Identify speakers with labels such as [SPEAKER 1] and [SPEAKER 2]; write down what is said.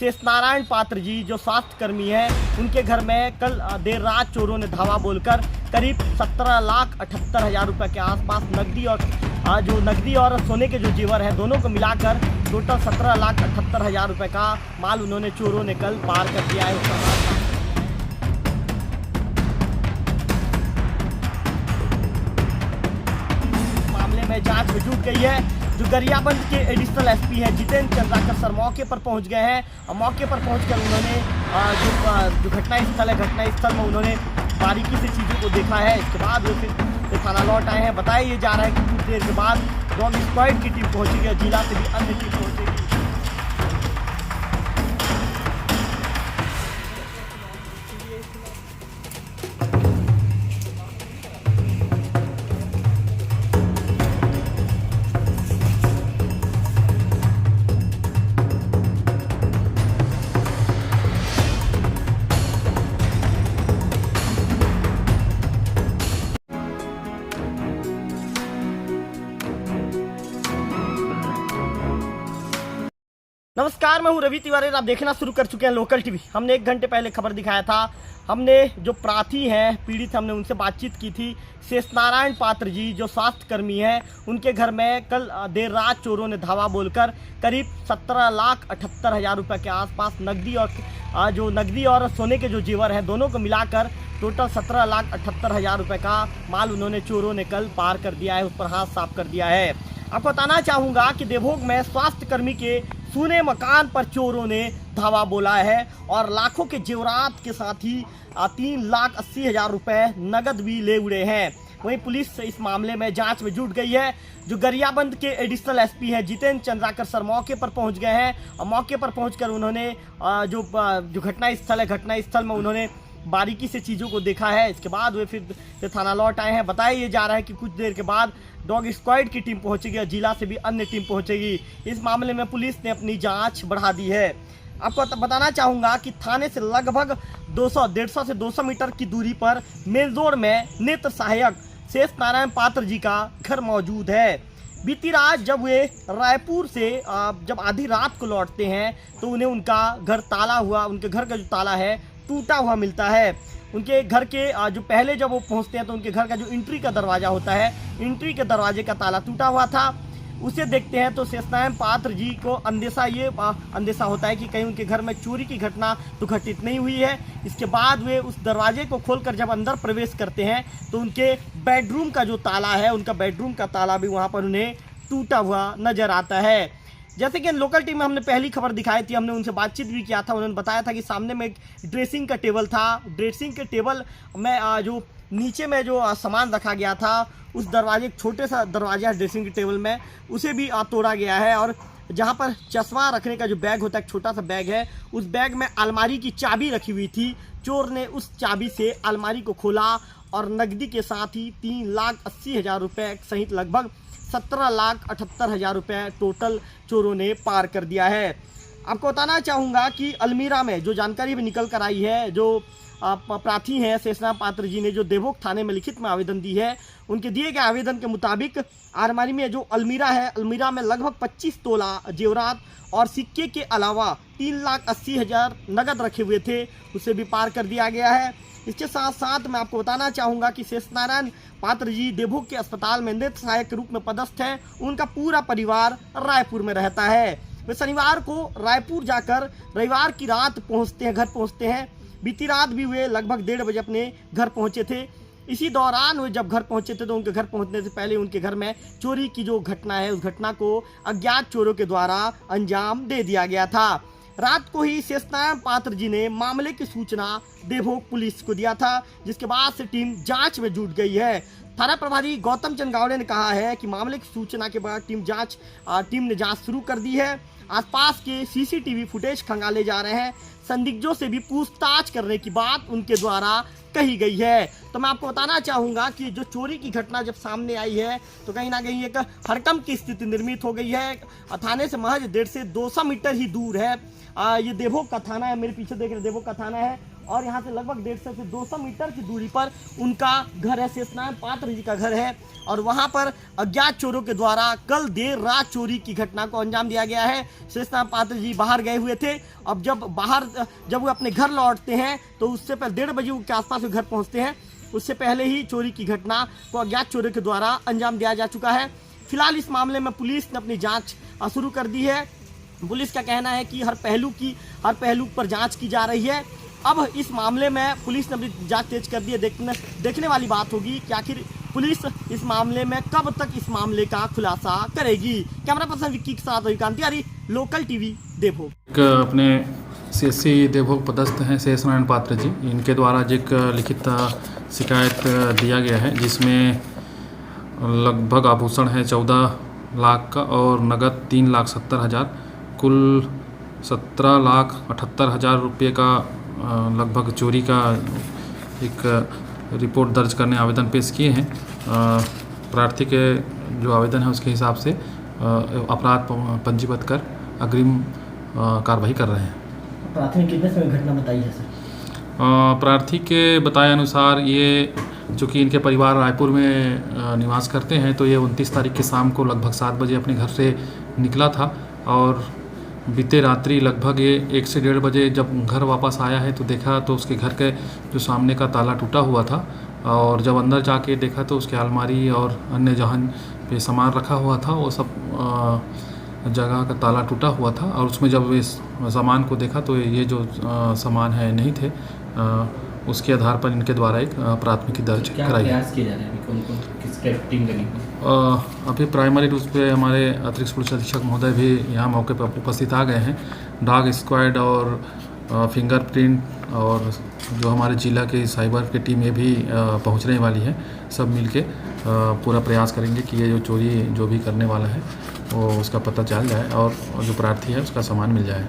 [SPEAKER 1] शेषनारायण पात्र जी जो स्वास्थ्य कर्मी हैं, उनके घर में कल देर रात चोरों ने धावा बोलकर करीब 17,78,000 रुपये के आसपास नकदी और सोने के जो जेवर हैं दोनों को मिलाकर टोटल 17,78,000 रुपये का माल उन्होंने चोरों ने कल पार कर दिया है। मामले में जांच में जुट गई है। जो गरियाबंद के एडिशनल एसपी हैं जितेंद्र चंद्राकर सर मौके पर पहुंच गए हैं और मौके पर पहुंचकर उन्होंने जो घटनास्थल है, घटनास्थल में उन्होंने बारीकी से चीज़ों को देखा है। इसके बाद वो फिर थाना लौट आए हैं। बताया ये जा रहा है कि कुछ देर के बाद डॉग स्क्वाड की टीम पहुंचेगी और जिला से भी अन्य टीम पहुंचेगी। नमस्कार, मैं हूं रवि तिवारी। आप देखना शुरू कर चुके हैं लोकल टीवी। हमने 1 घंटे पहले खबर दिखाया था। हमने जो प्रार्थी हैं, पीड़ित, हमने उनसे बातचीत की थी। शेषनारायण पात्र जी जो स्वास्थ्य कर्मी हैं, उनके घर में कल देर रात चोरों ने धावा बोलकर करीब 17,78,000 रुपये के आसपास नकदी और सोने के जो जेवर हैं दोनों को मिलाकर टोटल 17,78,000 रुपये का माल उन्होंने चोरों ने कल पार कर दिया है, उस पर हाथ साफ कर दिया है। आपको बताना चाहूँगा कि देवभोग में स्वास्थ्य कर्मी के सूने मकान पर चोरों ने धावा बोला है और लाखों के जेवरात के साथ ही 3,80,000 रुपये नगद भी ले उड़े हैं। वहीं पुलिस इस मामले में जांच में जुट गई है। जो गरियाबंद के एडिशनल एसपी हैं जितेंद्र चंद्राकर सर मौके पर पहुंच गए हैं और मौके पर पहुंचकर उन्होंने जो घटनास्थल है, घटनास्थल में उन्होंने बारीकी से चीज़ों को देखा है। इसके बाद वे फिर थाना लौट आए हैं। बताया ये जा रहा है कि कुछ देर के बाद डॉग स्क्वाड की टीम पहुंचेगी और जिला से भी अन्य टीम पहुंचेगी। इस मामले में पुलिस ने अपनी जांच बढ़ा दी है। आपको बताना चाहूँगा कि थाने से लगभग 150 से 200 मीटर की दूरी पर मेलजोड़ में नेत्र सहायक शेषनारायण पात्र जी का घर मौजूद है। बीती रात जब वे रायपुर से जब आधी रात को लौटते हैं तो उन्हें उनका उनके घर का जो ताला है टूटा हुआ मिलता है। उनके घर के जो पहले जब वो पहुंचते हैं तो उनके घर का जो एंट्री का दरवाज़ा होता है, एंट्री के दरवाजे का ताला टूटा हुआ था। उसे देखते हैं तो शेषनारायण पात्र जी को अंदेशा होता है कि कहीं उनके घर में चोरी की घटना तो घटित नहीं हुई है। इसके बाद वे उस दरवाजे को खोलकर जब अंदर प्रवेश करते हैं तो उनके बेडरूम का जो ताला है, उनका बेडरूम का ताला भी वहाँ पर उन्हें टूटा हुआ नज़र आता है। जैसे कि लोकल टीम में हमने पहली खबर दिखाई थी, हमने उनसे बातचीत भी किया था। उन्होंने बताया था कि सामने में एक ड्रेसिंग का टेबल था। ड्रेसिंग के टेबल में जो नीचे में जो सामान रखा गया था, उस दरवाजे, छोटे सा दरवाजा ड्रेसिंग के टेबल में, उसे भी तोड़ा गया है। और जहां पर चश्मा रखने का जो बैग होता है, एक छोटा सा बैग है, उस बैग में अलमारी की चाबी रखी हुई थी। चोर ने उस चाबी से अलमारी को खोला और नकदी के साथ ही 3,80,000 रुपये सहित लगभग 17,78,000 रुपये टोटल चोरों ने पार कर दिया है। आपको बताना चाहूँगा कि अलमीरा में जो जानकारी भी निकल कर आई है, जो प्रार्थी हैं शेषनारायण पात्र जी ने जो देवभोग थाने में लिखित में आवेदन दी है, उनके दिए गए आवेदन के मुताबिक अलमारी में जो अलमीरा है, अलमीरा में लगभग 25 तोला जेवरात और सिक्के के अलावा 3,80,000 नगद रखे हुए थे, उसे भी पार कर दिया गया है। इसके साथ साथ मैं आपको बताना चाहूँगा कि शेषनारायण पात्र जी देवभोग के अस्पताल में नेत्र सहायक के रूप में पदस्थ हैं। उनका पूरा परिवार रायपुर में रहता है। वे शनिवार को रायपुर जाकर रविवार की रात घर पहुँचते हैं। बीती रात भी वे लगभग 1:30 बजे अपने घर पहुँचे थे। इसी दौरान वे जब घर पहुँचे थे तो उनके घर पहुँचने से पहले उनके घर में चोरी की जो घटना है, उस घटना को अज्ञात चोरों के द्वारा अंजाम दे दिया गया था। रात को ही शेषनारायण पात्र जी ने मामले की सूचना देवभोग पुलिस को दिया था, जिसके बाद से टीम जांच में जुट गई है। थाना प्रभारी गौतम चंद गावड़े ने कहा है कि मामले की सूचना के बाद टीम ने जांच शुरू कर दी है। आसपास के सीसीटीवी फुटेज खंगाले जा रहे हैं। संदिग्धों से भी पूछताछ करने की बात उनके द्वारा कही गई है। तो मैं आपको बताना चाहूँगा कि जो चोरी की घटना जब सामने आई है तो कहीं ना कहीं एक हड़कंप की स्थिति निर्मित हो गई है। थाने से महज 150 से 200 मीटर ही दूर है ये देवभोग का थाना है। मेरे पीछे देख रहे देवभोग का थाना है और यहाँ से लगभग 150 से 200 मीटर की दूरी पर उनका घर है। शेषनारायण पात्र जी का घर है और वहाँ पर अज्ञात चोरों के द्वारा कल देर रात चोरी की घटना को अंजाम दिया गया है। शेषनारायण पात्र जी बाहर गए हुए थे। अब जब वो अपने घर लौटते हैं तो उससे पहले 1:30 बजे के आसपास घर पहुँचते हैं। उससे पहले ही चोरी की घटना को अज्ञात चोरों के द्वारा अंजाम दिया जा चुका है। फिलहाल इस मामले में पुलिस ने अपनी जांच शुरू कर दी है। पुलिस का कहना है कि हर पहलू पर जांच की जा रही है। अब इस मामले में पुलिस ने अपनी जांच तेज कर दी है। देखने वाली बात होगी कि आखिर पुलिस इस मामले में कब तक इस मामले का खुलासा करेगी। कैमरा पर्सन विक्की के साथ रविकांत तिवारी, लोकल टीवी, देवभोग।
[SPEAKER 2] अपने CSC देवभोग पदस्थ हैं शेषनारायण पात्र जी, इनके द्वारा एक लिखित शिकायत दिया गया है जिसमें लगभग आभूषण है 14 लाख का और नगद 3,70,000, कुल 17,78,000 रुपये का लगभग चोरी का एक रिपोर्ट दर्ज करने आवेदन पेश किए हैं। प्रार्थी के जो आवेदन है उसके हिसाब से अपराध पंजीबद्ध कर अग्रिम कार्रवाई कर रहे हैं।
[SPEAKER 1] प्रार्थी ने कितने समय घटना बताई है सर?
[SPEAKER 2] प्रार्थी के बताए अनुसार ये चूँकि इनके परिवार रायपुर में निवास करते हैं तो ये 29 तारीख की शाम को लगभग 7 बजे अपने घर से निकला था और बीते रात्रि लगभग ये 1 से 1:30 बजे जब घर वापस आया है तो देखा तो उसके घर के जो सामने का ताला टूटा हुआ था और जब अंदर जाके देखा तो उसके अलमारी और अन्य जहाँ पे सामान रखा हुआ था वो सब जगह का ताला टूटा हुआ था और उसमें जब इस सामान को देखा तो ये जो सामान है नहीं थे। उसके आधार पर इनके द्वारा एक प्राथमिकी दर्ज कराई है।
[SPEAKER 3] किए जा रहे हैं कौन किसके टीम लगी?
[SPEAKER 2] अभी प्राइमरी रूप पे हमारे अतिरिक्त पुलिस अधीक्षक महोदय भी यहाँ मौके पर उपस्थित आ गए हैं। डॉग स्क्वाड और फिंगरप्रिंट और जो हमारे जिला के साइबर की टीम ये भी पहुँचने वाली है। सब मिलके पूरा प्रयास करेंगे कि ये जो चोरी जो भी करने वाला है वो उसका पता चल जाए और जो प्रार्थी है उसका सामान मिल जाए।